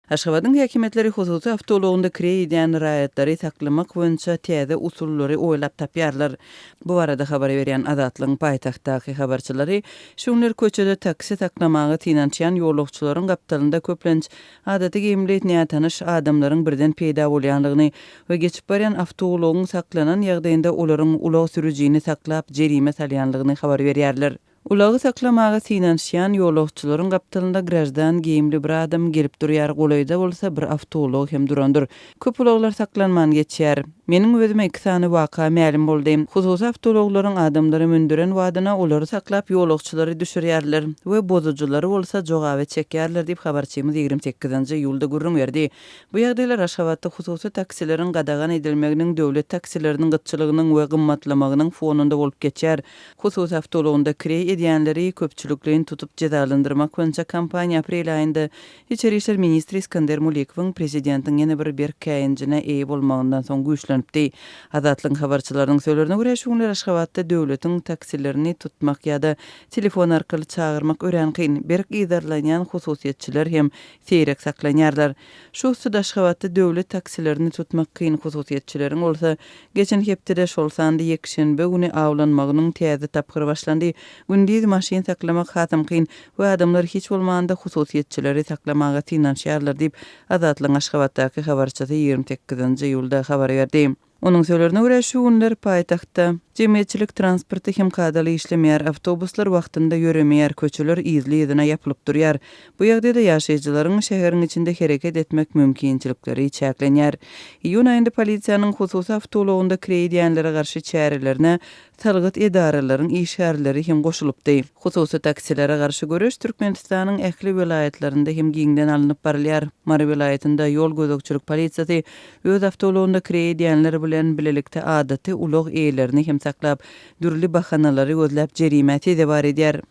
Aşgabadyň häkimiýetleri hususy awtoulagynda kireý edýän raýatlary saklamak boýunça täze usullary oýlap tapýarlar. Bu barada habar berýän Azatlyň paýtagtdaky habarçylary şuňlar köçede taksi saklamagy tinançýan ýolagçylaryň gapdalynda köplenç adaty gemli etnä tanyş adamlaryň birden peýda bolýanlygyny we geçip barýan awtoulagyň saklanan ýagdaýynda olaryň ulag sürüjini saklap jerime salýanlygyny habar berýärler. Ulagy saklamagy tinançýan ýolagçylaryň gapdalynda grajdan giyimli bir adam gelip durýar, golayda bolsa bir awtoulag hem durandyr. Köp ulaglar saklanman geçýär. Meniň özüme iki sany waka ma'lum boldy. Hususy awtoulaglaryň adamlary mündüren wadyna olary saklap ýolagçylary düşürýärler we bozucylary bolsa jogaby çekýärler diýip habarçymyz 28-nji ýylda gurrun berdi. Bu ýagdaýlar Aşgabatda hususy taksileriň gadagan edilmeginiň döwlet taksileriniň gytçylygynyň we gymmatlamagynyň fonunda bolup geçýär. Hususy awtoulagynda kireý edýänleri köpçülikligiň tutup cezalandyrmak boýunça kampaniýa aprel aýynda Içeri işler ministri İskender Mulikowyň prezidentiň ýene bir berkäýinjine eýe bolmagyndan soň güýçlenipdi. Azatlyk habarçylarynyň söýlerine görä şuňlar Aşgabatda döwletiň taksilerini tutmak ýa-da telefon arkaly çağırmak ören kyn berk idarlanýan hususiýetçiler hem seýrek saklanýarlar. Şu usuda Aşgabatda döwlet taksilerini tutmak kyn hususiýetçileriň bolsa geçen hepde şol sandy ýekşenbe güni awlanmagynyň täze tapgyry başlandy. Gündüz maşyn saklamak hatam kyn we adamlar hiç bolmaganda hususiýetçileri saklamaga tinançýarlar diýip Azatlyň Aşgabatdaky habarçysy 28-nji ýylda habar berdi. Onun söýlerine görä şu günler paýtagtda jemgyýetçilik transporty hem kadaly işlemýär, awtobuslar wagtynda ýöremeýär, köçeler izli-izine ýapylyp durýar. Bu ýagdaýda ýaşaýjylaryň şäheriň içinde hereket etmek mümkinçilikleri çäklenýär. Iýun aýynda polisiýanyň hususy awtoulagynda kireý edýänlere garşy çärelerine talgyt edaralaryň işgärleri hem goşulypdy. Hususy taksilere garşy görüş Türkmenistanyň ähli vilayetlerinde hem giňden alınıp barylýar. Mary vilayetinde ýol gözükçülük polisiýasy öz awtoulagynda kireý edýänler bilen bilelikde adaty ulag eýlerini hem saklap, dürli bahanalary gözläp jerime täze bar edýär.